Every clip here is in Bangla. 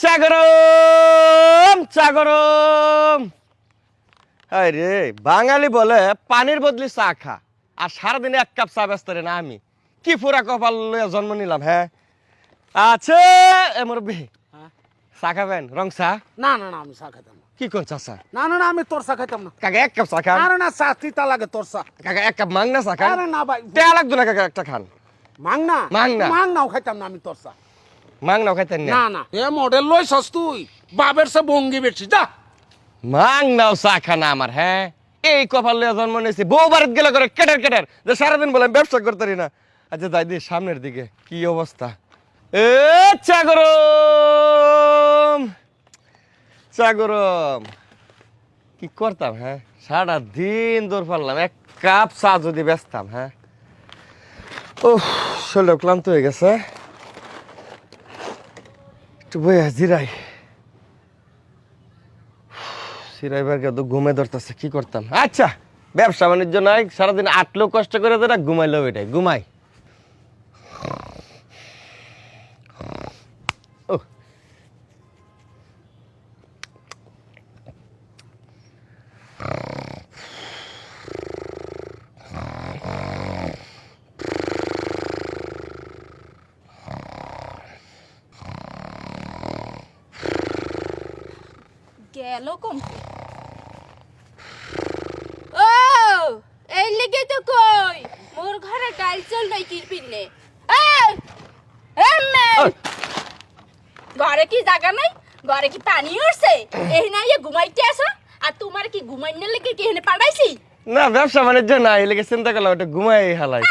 চা গরম চা গরম। আরে বাঙালি বলে পানির বদলে চা খা, আর সারাদিনে এক কাপ চা ব্যস্ত রে না। আমি কি পুরা কপাল লইয়া জন্ম নিলাম। হ্যাঁ আছে মুরব্বী, চা খাবেন? রং চা? না না না, আমি চা খাইতাম না। কি কোন চা? চা না না না, আমি তোর চা খাইতাম না। কাকা এক কাপ চা খান। আরে না, চা তিতা লাগে তোর চা। কাকা এক কাপ মাংনা চা খান। আরে না ভাই, টেয়া লাগতো না কাকা, একটা খান। মাংনা মাংনা। মাংনাও খাইতাম না আমি তোর চা। মাংনাও খাইতেন না? না না, এ মডেল লইছস তুই, বাবের সে ভঙ্গি বেশি যা। মাংনাও চা খানা আমার। হ্যাঁ এই কপাল লইয়া জন্ম নিয়েছি, বউ বাড়িতে গেলে করে কেটার কেটার যে সারাদিন বলে আমি ব্যবসা করতে পারি না। আচ্ছা যাই দিয়ে সামনের দিকে কি অবস্থা। এ চা গরম চা গরম। কি করতাম? হ্যাঁ সারা দিন দৌড় পারলাম, এক কাপ চা যদি বেচতাম। হ্যাঁ ও শরীরটা ক্লান্ত হয়ে গেছে, একটু বইয়া জিরাই। সিরাইবার তো ঘুমে ধরতেছে, কি করতাম? আচ্ছা ব্যবসা বাণিজ্য নয়, সারাদিন আটলেও কষ্ট করে দেয়, ঘুমাইলেও এটাই ঘুমাই। ও গেল কম। ও এই লেগে তো কই মোর ঘরে টাইল চল নাই কি পিনে। ঘরে কি জায়গা নাই? ঘরে কি পানি উঠছে? এই না ইয়ে ঘুমাইতে আসো, আর তোমার কি ঘুমাইনে লেগে কি এখানে পাঠাইছি? না ব্যবসা বাণিজ্য না, এই লেগে চিন্তা করলাম ওটা ঘুমাই হালাই।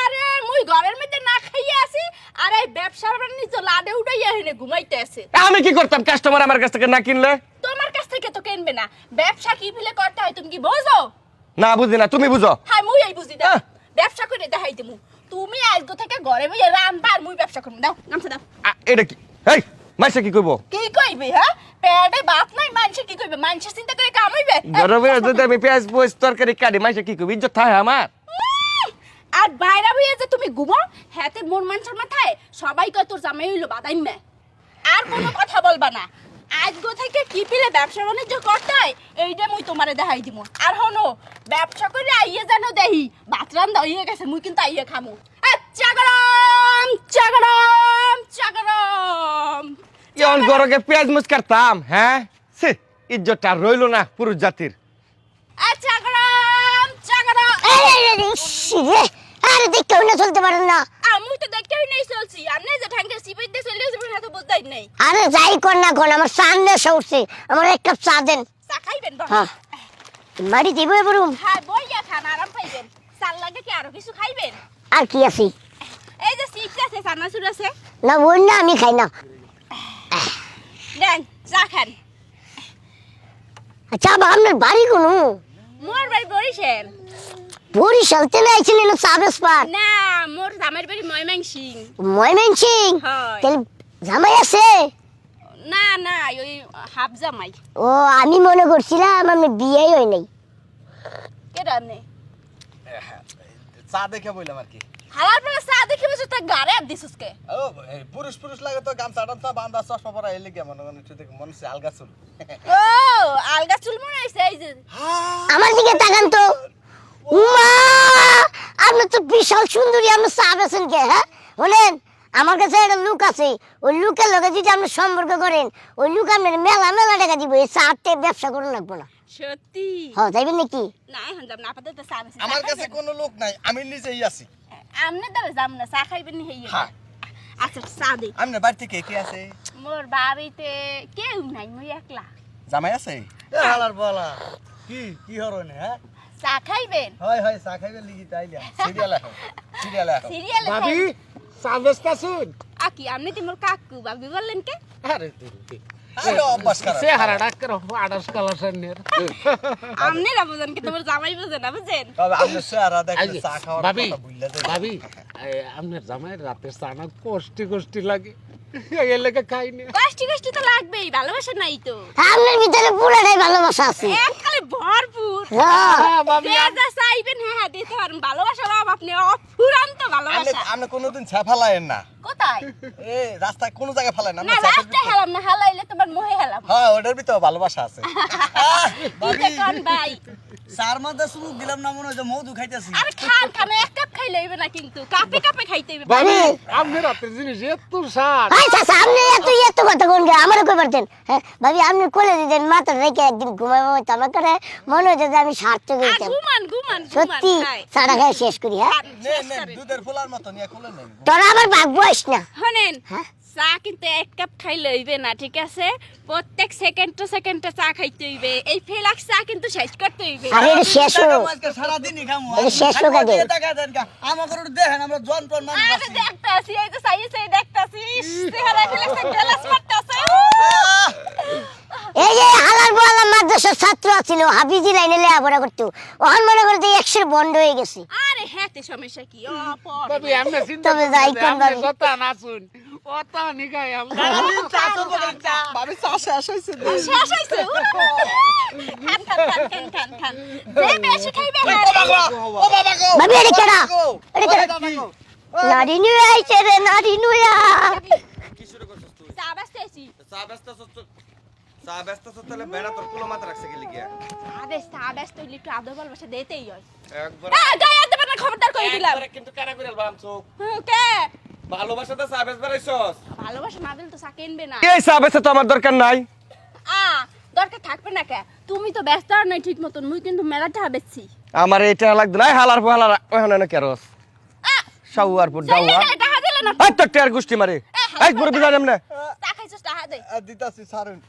আরে মুই ঘরের মধ্যে না খাইয়ে আসি, আর এই ব্যবসার বাণিজ্য লাডে উঠাইয়া এখানে ঘুমাইতে আছে। আমি কি করতাম? কাস্টমার আমার কাছ থেকে না কিনলে? তোমার কাছ থেকে তো কিনবে না। ব্যবসা কি ফিলে করতে হয় তুমি কি বোঝো? না বুঝি না, তুমি বুঝো। হ্যাঁ মুই এই বুঝি দাও। ব্যবসা করে দেখাই দিমু। তুমি আজগো থেকে ঘরে বইয়া রান্না আর মুই ব্যবসা করব। দাও গামছা দাও। এটা কি? এই মাইসা কি কইবো? কি কইবে? হ্যাঁ পেটে ভাত নাই, মানুষে কি কইবে? মানুষের চিন্তা করে কামাইবে। গরমে যদি আমি পেঁয়াজ পোস্ত তরকারি কাটি, মাইসা কি কইবি? ইজ্জত থাকে আমার? আর বাইরে হইয়া যে তুমি ঘুমাও, হাতে মন মানুষের মাথায় সবাই কয় তোর জামাই হইলো বাদাই মে। আর কোনো কথা বলবা না। আজগো থেকে কি পিলে ব্যবসা বাণিজ্য করতে হয় এইটা মুই তোমারে দেখাই দিমু। আর হনো ব্যবসা করে আইয়ে জানো দেহি ভাত রান্দা হইয়া গেছে, মুই কিন্তু আইয়ে খামু। চা গরম চা গরম চা গরম। ইয়ন গরকে পেঁয়াজ মুচ কাটতাম। হ্যাঁ সে ইজ্জতটা আর রইলো না পুরুষ জাতির। চা গরম চা গরম। আরে দেখতে না চলতে পারেন না। আমি তো দেখতেই নাই চলছি। আপনি যে ঠাঙ্গে সিপাই দিয়ে চলে যাবেন না তো বুঝাই নাই। আরে যাই কর না কোন, আমার সামনে সরছে, আমার এক কাপ চা দেন। চা খাইবেন? হ্যাঁ মারি দিব এবারুম। হ্যাঁ বইয়া খান, আরাম পাইবেন। চাল লাগে কি আরো কিছু খাইবেন? আর কি আছে? এই যে চিপস আছে, চানাচুর আছে। না বল না, আমি খাই না। দেন চা খান। আচ্ছা আপনার বাড়ি কোন? মোর বাড়ি বরিশাল। বরিশাল তেলে আইছিলেন চা বেসপার? না, মোর জামাইর বাড়ি ময়মনসিং। ময়মনসিং? হয়। তাহলে জামাই আছে? না না, ওই হাফ জামাই। ও আমি মনে করছিলাম আমি বিয়েই হয় নাই। কেডা আপনি? চা দেখে বললাম আর কি। হালার বেলা চা দেখি বসে তা গারে আর দিছস কে? ও পুরুষ পুরুষ লাগে তো গামছাটা তো বান্দা চশমা পরা এলে কেমন মনে হচ্ছে আলগা চুল। ও আলগা চুল মনে হইছে। এই যে আমার দিকে তাকান তো। মা আপনি তো বিশাল সুন্দরী, আপনি চা বেছেন কে? হ্যাঁ বলেন, আমার কাছে একটা লুক আছে, ওই লুকের লগে যদি আপনি সম্পর্ক করেন, ওই লুক আপনার মেলা মেলা টাকা দিব। এই চাতে ব্যবসা করুন লাগবো না। সত্যি? হ্যাঁ যাইবেন নাকি? না এখন যাব না, আপাতত চা বেশি। আমার কাছে কোনো লোক নাই, আমি নিজেই আছি। আমনে দ্বারা যাম না, চা খাইবেন নি হইয়া? হ্যাঁ। আচ্ছা চা দে। আপনার বাড়িতে কে কে আছে? মোর বাড়িতে কেউ নাই, মুই একলা। জামাই আছে? এ হালার বলা কি কি হরনে? হ্যাঁ চা খাইবেন? হয় হয় চা খাইবে লিগি তাইলা সিরিয়াল আছে, সিরিয়াল আছে। সিরিয়াল ভাবি চা বেচতাছুন? আকি আপনি তো মোর কাকু, ভাবি বললেন কে? আরে আরে অভ্যাস করা। সে হারাডা করে আড়াস কালাসের। আপনি না বুঝেন কি তোমার জামাই বুঝে না, বুঝেন? তবে আপনার চেহারা দেখলে চা খাওয়ার ভাবি কথা ভুলে যায়। ভাবি আপনার জামাই রাতে চা না কষ্টি কষ্টি লাগে, এর লেগে খাইনি। কষ্টি কষ্টি তো লাগবেই, ভালোবাসা নাই তো? আপনার ভিতরে পুরাটাই ভালোবাসা আছে। এককালে ভরপুর। হ্যাঁ ভাবি পেঁয়াজা চা চাইবেন হ্যাঁ দিতে পারেন, ভালোবাসার অভাব আপনি অফুরান্ত ভালোবাসা। আপনি কোনোদিন ছা ফালায়েন না, কোথায়? এ রাস্তায় কোনো জায়গায় ফালায়েন না, না রাস্তায় হেলাম না, হেলাইলে তোমার মোহে হেলাম। হ্যাঁ ওটার ভিতরে ভালোবাসা আছে। দিতে কোন ভাই? চার মাথা সুমুক দিলাম না মনে হয় যে মধু খাইতেছি। আরে খান খান, এক কাপ খাইলে হইবে না কিন্তু, কাপে কাপে খাইতে হইবে। ভাবি আপনার রাতের জিনিস এত স্বাদ। আই চাচা আপনি এত কথা কোন গে আমারে কই পারতেন? হ্যাঁ ভাবি আপনি কোলে দিতেন মাথা রেখে একদিন ঘুমাবো তো আমার করে মনে হচ্ছে যে আমি সার্থক হইতাম। ঘুমান ঘুমান সত্যি খাই। সারা খাই শেষ করি। হ্যাঁ নেন নেন দুধের ফুলার মতো নিয়ে খুলে নেন। তোরা আমার ভাগ্য আইস না। শোনেন, হ্যাঁ? চা কিন্তু এক কাপ খাইলে হইবে না, ঠিক আছে? প্রত্যেক সেকেন্ডে সেকেন্ডে চা খাইতে হইবে। এই ফেলাক্স চা কিন্তু শেষ করতে হইবে। আরে এটা শেষ হোক। আজকে সারাদিনই খামু। এটা শেষ হোক আগে। টাকা দেন কা। আমাকে একটু দেখেন আমরা যন্ত্রণ মানুষ আরে আছি। দেখতাছি, এই তো চাইছে দেখতাছি, চেহারা ফেলাক্স গ্লাস মারতাছে। এই যে হালার বলা মাদ্রাসার ছাত্র ছিল হাফিজি লাইনে লেখাপড়া করতো, ওখান মনে করতে 100 বন্ধ হয়ে গেছে। আরে হ্যাতে সমস্যা কি? ও পড়। ভাবি আপনি চিন্তা তবে করবেন যাই না, কোন আপনি ভাবি। যত নাচুন অত নিগাই আমরা। ভাবি চা শেষ হয়েছে। শেষ হইছে। খান খান খান খান খান খান। যে বেশি খাইবে হ্যাঁ। ও বাবা গো, ভাবি এটা কেডা? এটা কেডা? নারী নিয়ে আইছে রে নারী নুয়া। কি শুরু করছিস তুই? চা বাসতেছি। চা ব্যস্ত তাহলে বেড়া তোর কুলো মাথা রাখছে গেলি গিয়া আরে চা বাসতে হইলে একটু আদর ভালোবাসা দিতেই হয়। একবার গায়ে দেবেন না, খবরদার করে দিলাম। একবারে কিন্তু কারা করে বামছো কে? ভালোবাসাতে চা বেচ বেরাইছস। ভালোবাসা না দিলে তো চা কিনবে না। এই চা বেচে তো আমার দরকার নাই। দরকার থাকবে না কে? তুমি তো ব্যস্ত আর নাই ঠিক মতন, মুই কিন্তু মেলাটা বেচছি। আমার এটা লাগবে না, হালার হালার ওখানে না কেরস শাওয়ারপুর দাওয়া টাকা দিলে না। এই তো টের গুষ্টি মারি এই পুরো বিজান এমনে চা খাইছিস টাকা দে। দিতাছি ছাড়ুন।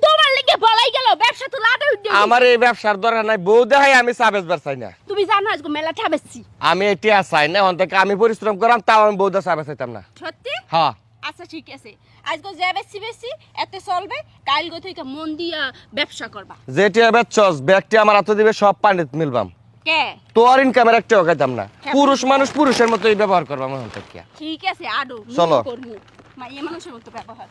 তোমার লিগে বলাই গেল, ব্যবসা তো লাটে উঠে। আমার এই ব্যবসার দরকার নাই, বউ দেখাই আমি চা বেচবার চাই না। তুমি জানো আজকে মেলাটা বেচছি। আমি এটা চাই না, এখন থেকে আমি পরিশ্রম করাম তাও আমি বউ দা চা বেচাইতাম না। সত্যি? হ্যাঁ আচ্ছা ঠিক আছে, আজকে যে বেচছি বেচছি এতে চলবে, কালকে থেকে মন দিয়া ব্যবসা করবা। যেটা বেচছস ব্যাগটি আমার হাতে দিবে সব পানিত মিলবাম। কে? তোর ইনকামের একটাও খাইতাম না, পুরুষ মানুষ পুরুষের মতোই ব্যবহার করবাম এখন থেকে। ঠিক আছে আডো চলো। করবো, মাইয়া মানুষের মতো ব্যবহার।